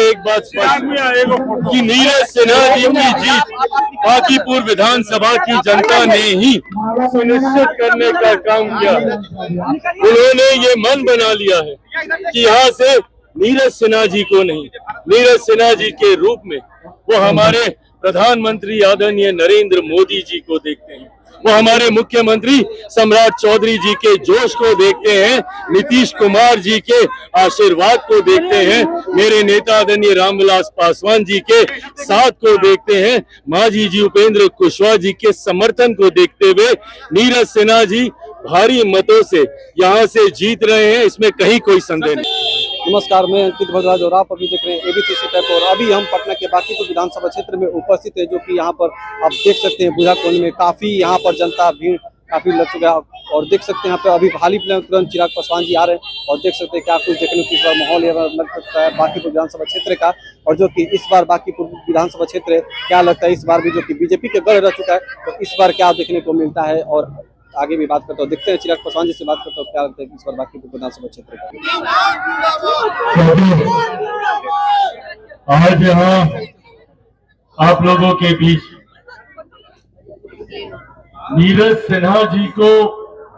एक बात स्पष्ट कि नीरज सिन्हा जी की जीत बांकीपुर विधानसभा की जनता ने ही सुनिश्चित करने का काम किया। उन्होंने ये मन बना लिया है कि यहाँ से नीरज सिन्हा जी को नहीं, नीरज सिन्हा जी के रूप में वो हमारे प्रधानमंत्री आदरणीय नरेंद्र मोदी जी को देखते हैं, वो हमारे मुख्यमंत्री सम्राट चौधरी जी के जोश को देखते हैं, नीतीश कुमार जी के आशीर्वाद को देखते हैं, मेरे नेता आदरणीय रामविलास पासवान जी के साथ को देखते हैं, मांझी जी उपेंद्र कुशवाहा जी के समर्थन को देखते हुए नीरज सिन्हा जी भारी मतों से यहाँ से जीत रहे हैं, इसमें कहीं कोई संदेह नहीं। नमस्कार, मैं अंकित भद्राज और आप अभी देख रहे हैं एबीपी सिटी और अभी हम पटना के बांकीपुर विधानसभा क्षेत्र में उपस्थित है, जो कि यहाँ पर आप देख सकते हैं बूढ़ा कॉलोनी में काफी यहाँ पर जनता भीड़ काफी लग चुका है और देख सकते हैं यहाँ पे अभी हाल ही तुरंत चिराग पासवान जी आ रहे हैं और देख सकते हैं क्या कुछ देखने को इस बार माहौल लग सकता है बांकीपुर विधानसभा क्षेत्र का। और जो कि इस बार बांकीपुर विधानसभा क्षेत्र क्या लगता है इस बार भी जो कि बीजेपी के गढ़ रह चुका है, तो इस बार क्या देखने को मिलता है और आगे भी बात करता हूँ। देखते हैं चिराग पासवान जी से बात करता हूँ क्या लगता है इस बार बांकीपुर विधानसभा क्षेत्र का। आज यहाँ आप लोगों के बीच नीरज सिन्हा जी को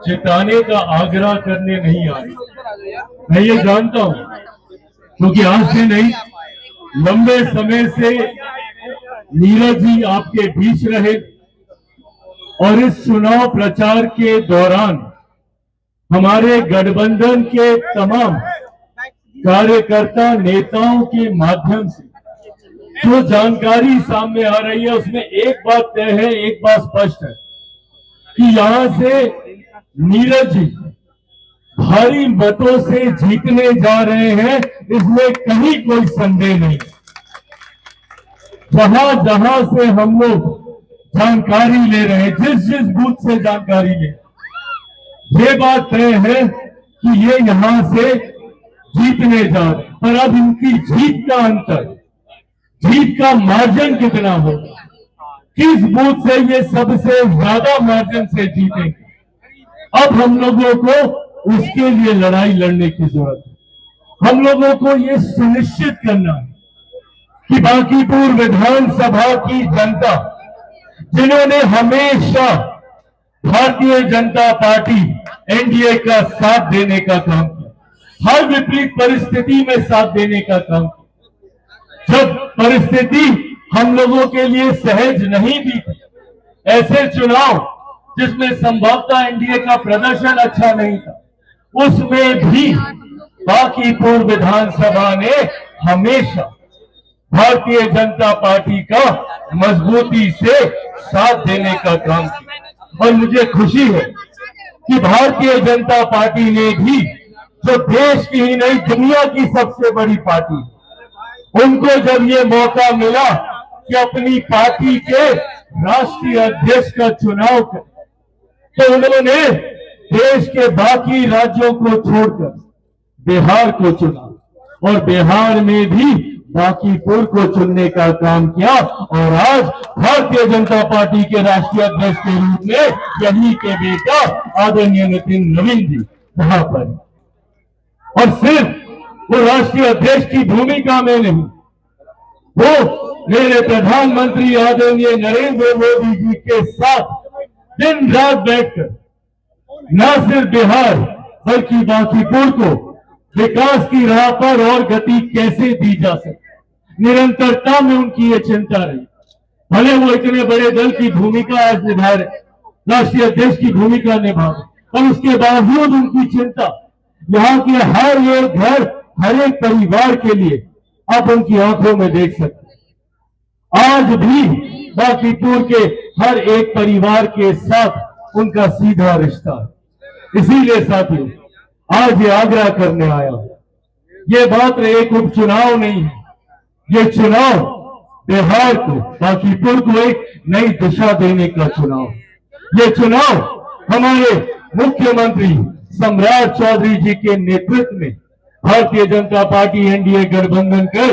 जिताने का आग्रह करने नहीं आए। मैं ये जानता हूँ क्योंकि आज से नहीं, लंबे समय से नीरज जी आपके बीच रहे और इस चुनाव प्रचार के दौरान हमारे गठबंधन के तमाम कार्यकर्ता नेताओं के माध्यम से जो जानकारी सामने आ रही है उसमें एक बात तय है, एक बात स्पष्ट है कि यहां से नीरज जी भारी मतों से जीतने जा रहे हैं, इसमें कहीं कोई संदेह नहीं। जहां जहां से हम लोग जानकारी ले रहे हैं, जिस जिस बूथ से जानकारी ले, ये बात तय है कि ये यहां से जीतने जा रहे हैं। पर अब इनकी जीत का अंतर, जीत का मार्जिन कितना होगा, किस बूथ से ये सबसे ज्यादा मार्जिन से जीतेंगे, अब हम लोगों को उसके लिए लड़ाई लड़ने की जरूरत है। हम लोगों को ये सुनिश्चित करना है कि बांकीपुर विधानसभा की जनता, जिन्होंने हमेशा भारतीय जनता पार्टी एनडीए का साथ देने का काम किया, हर विपरीत परिस्थिति में साथ देने का काम किया, जब परिस्थिति हम लोगों के लिए सहज नहीं भी थी, ऐसे चुनाव जिसमें संभवतः एनडीए का प्रदर्शन अच्छा नहीं था, उसमें भी बांकीपुर विधानसभा ने हमेशा भारतीय जनता पार्टी का मजबूती से साथ देने का काम किया। और मुझे खुशी है कि भारतीय जनता पार्टी ने भी, जो देश की ही नहीं दुनिया की सबसे बड़ी पार्टी, उनको जब ये मौका मिला कि अपनी पार्टी के राष्ट्रीय अध्यक्ष का चुनाव करें, तो उन्होंने देश के बाकी राज्यों को छोड़कर बिहार को चुना और बिहार में भी बांकीपुर को चुनने का काम किया। और आज भारतीय जनता पार्टी के राष्ट्रीय अध्यक्ष के रूप में यही के बेटा आदरणीय नितिन नवीन जी वहां पर, और सिर्फ वो राष्ट्रीय अध्यक्ष की भूमिका में नहीं, वो मेरे प्रधानमंत्री आदरणीय नरेंद्र मोदी जी के साथ दिन रात बैठकर न सिर्फ बिहार बल्कि बांकीपुर को विकास की राह पर और गति कैसे दी जा सके, निरंतरता में उनकी ये चिंता रही। भले वो इतने बड़े दल की भूमिका आज निभा रहे, राष्ट्रीय अध्यक्ष की भूमिका निभा रहे, पर उसके बावजूद उनकी चिंता यहाँ के हर एक घर, हर एक परिवार के लिए आप उनकी आंखों में देख सकते। आज भी बांकीपुर के हर एक परिवार के साथ उनका सीधा रिश्ता है। इसीलिए साथियों, आज ये आग्रह करने आया हूं, ये मात्र एक उपचुनाव नहीं है, ये चुनाव बिहार को, बांकीपुर को एक नई दिशा देने का चुनाव। ये चुनाव हमारे मुख्यमंत्री सम्राट चौधरी जी के नेतृत्व में भारतीय जनता पार्टी एनडीए गठबंधन के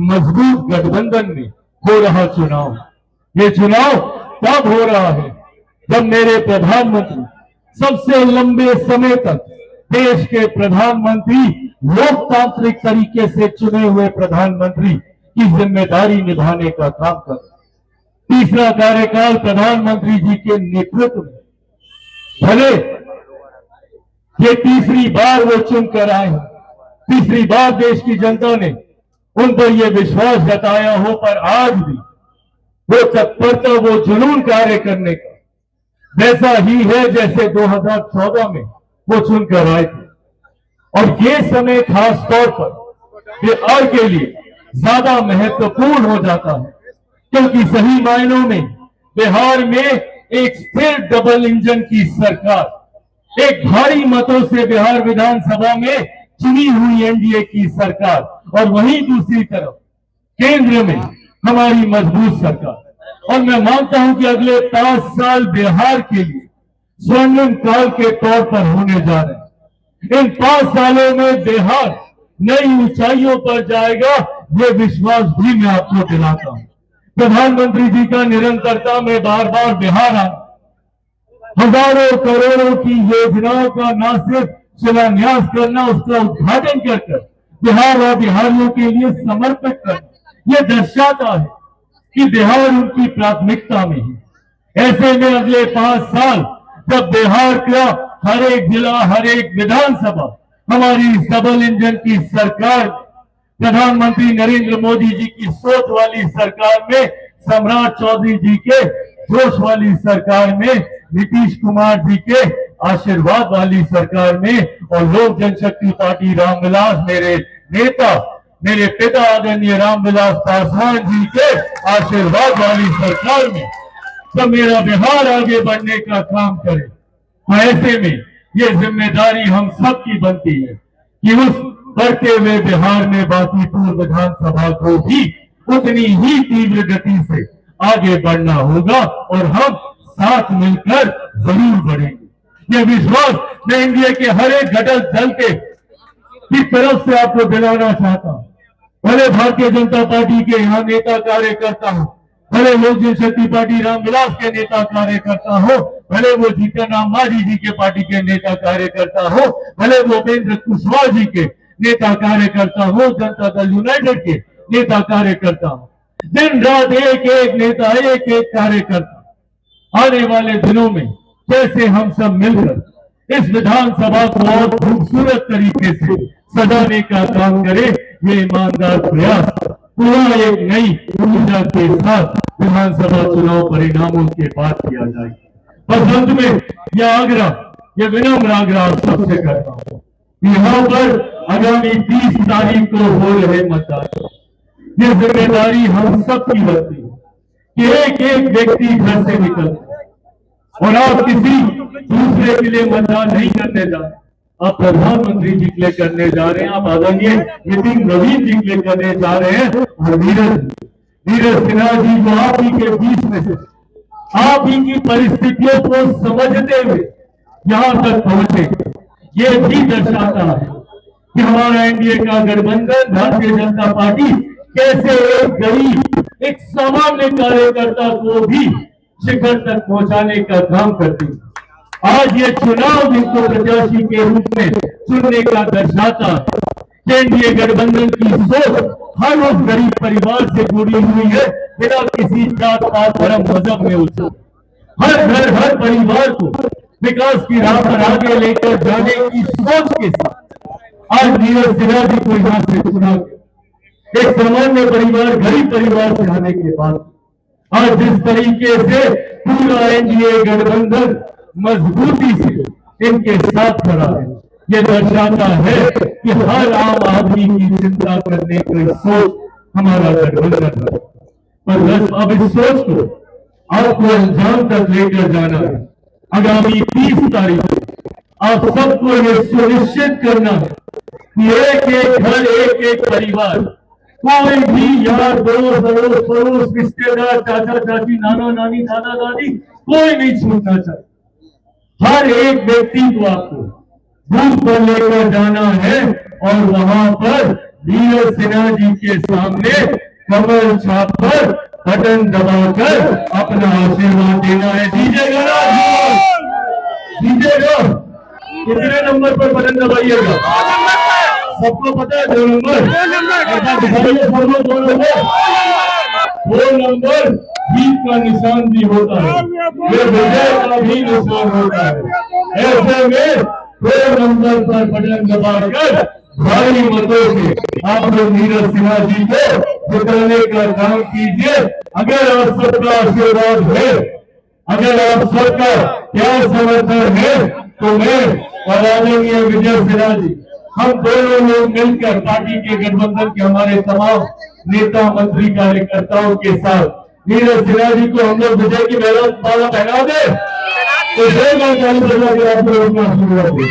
मजबूत गठबंधन में हो रहा चुनाव। ये चुनाव तब हो रहा है जब मेरे प्रधानमंत्री, सबसे लंबे समय तक देश के प्रधानमंत्री लोकतांत्रिक तरीके से चुने हुए प्रधानमंत्री की जिम्मेदारी निभाने का काम करें। तीसरा कार्यकाल प्रधानमंत्री जी के नेतृत्व में, भले ये तीसरी बार वो चुनकर आए हैं, तीसरी बार देश की जनता ने उन पर यह विश्वास जताया हो, पर आज भी वो तत्परता, वो जुनून कार्य करने का वैसा ही है जैसे 2014 में वो चुनकर आए थे। और ये समय खास तौर पर बिहार के लिए ज्यादा महत्वपूर्ण हो जाता है, क्योंकि सही मायनों में बिहार में एक स्थिर डबल इंजन की सरकार, एक भारी मतों से बिहार विधानसभा में चुनी हुई एनडीए की सरकार, और वहीं दूसरी तरफ केंद्र में हमारी मजबूत सरकार। और मैं मानता हूं कि अगले 5 साल बिहार के लिए स्वर्णिम काल के तौर पर होने जा रहे हैं। इन 5 सालों में बिहार नई ऊंचाइयों पर जाएगा, ये विश्वास भी मैं आपको दिलाता हूं। प्रधानमंत्री जी का निरंतरता में बार बार बिहार आना, हजारों करोड़ों की योजनाओं का न सिर्फ शिलान्यास करना, उसका उद्घाटन कर बिहार और बिहारियों के लिए समर्पित करना, यह दर्शाता है कि बिहार उनकी प्राथमिकता में है। ऐसे में अगले 5 साल जब बिहार का हर एक जिला, हर एक विधानसभा हमारी डबल इंजन की सरकार, प्रधानमंत्री नरेंद्र मोदी जी की सोच वाली सरकार में, सम्राट चौधरी जी के जोश वाली सरकार में, नीतीश कुमार जी के आशीर्वाद वाली सरकार में, और लोक जनशक्ति पार्टी रामविलास मेरे नेता, मेरे पिता आदरणीय रामविलास पासवान जी के आशीर्वाद वाली सरकार में जब मेरा बिहार आगे बढ़ने का काम करे, तो ऐसे में ये जिम्मेदारी हम सबकी बनती है कि उस बढ़ते हुए बिहार में बांकीपुर विधानसभा को भी उतनी ही तीव्र गति से आगे बढ़ना होगा, और हम साथ मिलकर जरूर बढ़ेंगे। यह विश्वास मैं इंडिया के हर एक घटक दल के की तरफ से आपको दिलाना चाहता हूं। भले भारतीय जनता पार्टी के यहाँ नेता कार्यकर्ता हो, भले लोक जनशक्ति पार्टी रामविलास के नेता कार्यकर्ता हो, भले वो जीतन राम मांझी जी के पार्टी के नेता कार्यकर्ता हो, भले वो उपेंद्र कुशवाहा जी के नेता कार्यकर्ता हो, जनता दल यूनाइटेड के नेता कार्यकर्ता हो, दिन रात एक एक नेता, एक एक कार्यकर्ता आने वाले दिनों में कैसे हम सब मिलकर इस विधानसभा को और खूबसूरत तरीके से सजाने का काम करे, ये ईमानदार प्रयास पूरा एक नई ऊर्जा के साथ विधानसभा चुनाव परिणामों के बाद किया जाएगा। बस अंत में यह आग्रह, यह विनम्र आग्रह सबसे करता हूं, यहाँ पर आगामी 30 तारीख को हो रहे मतदान, ये जिम्मेदारी हम सबकी बनती है कि एक एक व्यक्ति घर से निकलता, और आप किसी दूसरे के लिए मतदान नहीं करने जा रहे, आप प्रधानमंत्री जी के लिए करने जा रहे हैं, आप आदरणीय नितिन नवीन जी के लिए करने जा रहे हैं, और नीरज सिन्हा जी को आप ही के बीच में से आप ही की परिस्थितियों को समझते हुए यहां तक पहुंचे, ये भी दर्शाता है कि हमारा एनडीए का गठबंधन, भारतीय जनता पार्टी कैसे एक गरीब, एक सामान्य कार्यकर्ता को भी शिखर तक पहुंचाने का काम करती है। आज ये चुनाव जिनको प्रत्याशी के रूप में चुनने का दर्शाता है, एनडीए गठबंधन की सोच हर उस गरीब परिवार से जुड़ी हुई है, बिना किसी जात पात धर्म मजहब में उलझे, हर घर हर परिवार को विकास की राह पर आगे लेकर जाने की सोच के साथ आज नीरज सिन्हा जी को यहां से चुना गया। एक सामान्य परिवार, गरीब परिवार से आने के बाद आज जिस तरीके से पूरा एनडीए गठबंधन मजबूती से इनके साथ खड़ा है, ये दर्शाता है कि हर आम आदमी की चिंता करने की सोच हमारा गठबंधन है। पर बस अब इस सोच को आपको अंजाम तक लेकर जाना है। आगामी 30 तारीख को आप सबको ये सुनिश्चित करना है कि एक एक घर, एक एक परिवार, कोई भी यार दोस्त, अड़ोस पड़ोस, रिश्तेदार, चाचा चाची, नाना नानी, दादा दादी, कोई नहीं छूटना चाहिए। हर एक व्यक्ति को आपको बूथ पर लेकर जाना है, और वहां पर नीरज सिन्हा जी के सामने कमल छाप पर बटन दबाकर अपना आशीर्वाद देना है। दीजिएगा, कितने नंबर पर बटन दबाइएगा? सबको पता है 2 नंबर एक बार दिखाइए सब लोग 2 नंबर जीत का निशान भी होता है, ये विजय का भी निशान होता है। ऐसे में 2 नंबर पर बटन दबाकर भारी मतों से आप लोग नीरज सिन्हा जी को जिताने का काम कीजिए। अगर आप सबका आशीर्वाद है, अगर आप सबका प्यार समर्थन है, तो मैं और आदरणीय विजय सिन्हा जी हम दोनों लोग मिलकर पार्टी के गठबंधन के हमारे तमाम नेता मंत्री कार्यकर्ताओं के साथ नीरज सिन्हा जी को हम लोग विजय की माला पहना दे। तो जय मां काली बजा के आप लोग अपना आशीर्वाद दें।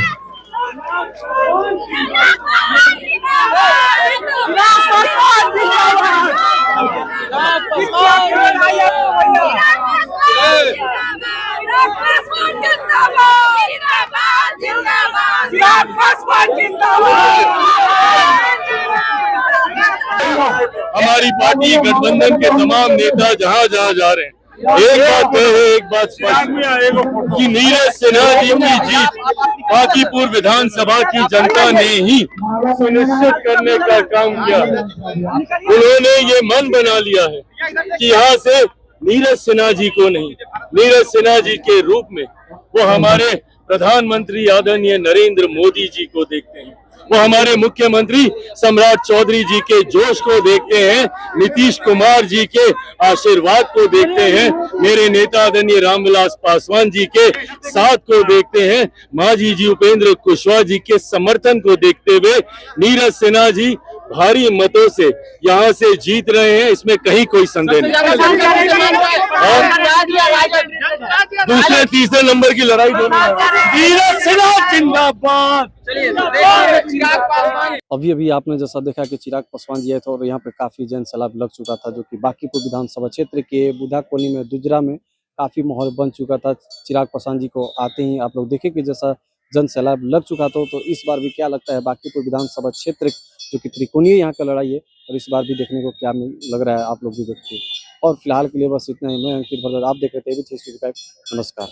हमारी पार्टी गठबंधन के तमाम नेता जहां जहां जा रहे हैं, एक बात तय है, एक बात स्पष्ट कि नीरज सिन्हा जी की जीत बांकीपुर विधानसभा की जनता ने ही सुनिश्चित करने का काम किया। उन्होंने ये मन बना लिया है कि यहाँ से नीरज सिन्हा जी को नहीं, नीरज सिन्हा जी के रूप में वो हमारे प्रधानमंत्री आदरणीय नरेंद्र मोदी जी को देखते हैं, वो हमारे मुख्यमंत्री सम्राट चौधरी जी के जोश को देखते हैं, नीतीश कुमार जी के आशीर्वाद को देखते हैं, मेरे नेता आदरणीय रामविलास पासवान जी के साथ को देखते हैं, मांझी जी उपेंद्र कुशवाहा जी के समर्थन को देखते हुए नीरज सिन्हा जी भारी मतों से यहाँ से जीत रहे हैं, इसमें कहीं कोई संदेह नहीं। और दूसरे तीसरे नंबर की लड़ाई नीरज सिन्हा जिंदाबाद। अभी आपने जैसा देखा कि चिराग पासवान जी आए थे और यहाँ पे काफी जन सैलाब लग चुका था, जो कि बांकीपुर विधानसभा क्षेत्र के बुधा कॉलोनी में दुजरा में काफी माहौल बन चुका था। चिराग पासवान जी को आते ही आप लोग देखें कि जैसा जन सैलाब लग चुका था, तो इस बार भी क्या लगता है बांकीपुर विधानसभा क्षेत्र जो कि त्रिकोणीय यहाँ का लड़ाई है, और इस बार भी देखने को क्या लग रहा है आप लोग भी देखिए। और फिलहाल के लिए बस इतना ही। मैं अंकित भरद्वाज, आप देख रहे थे एबी 365। नमस्कार।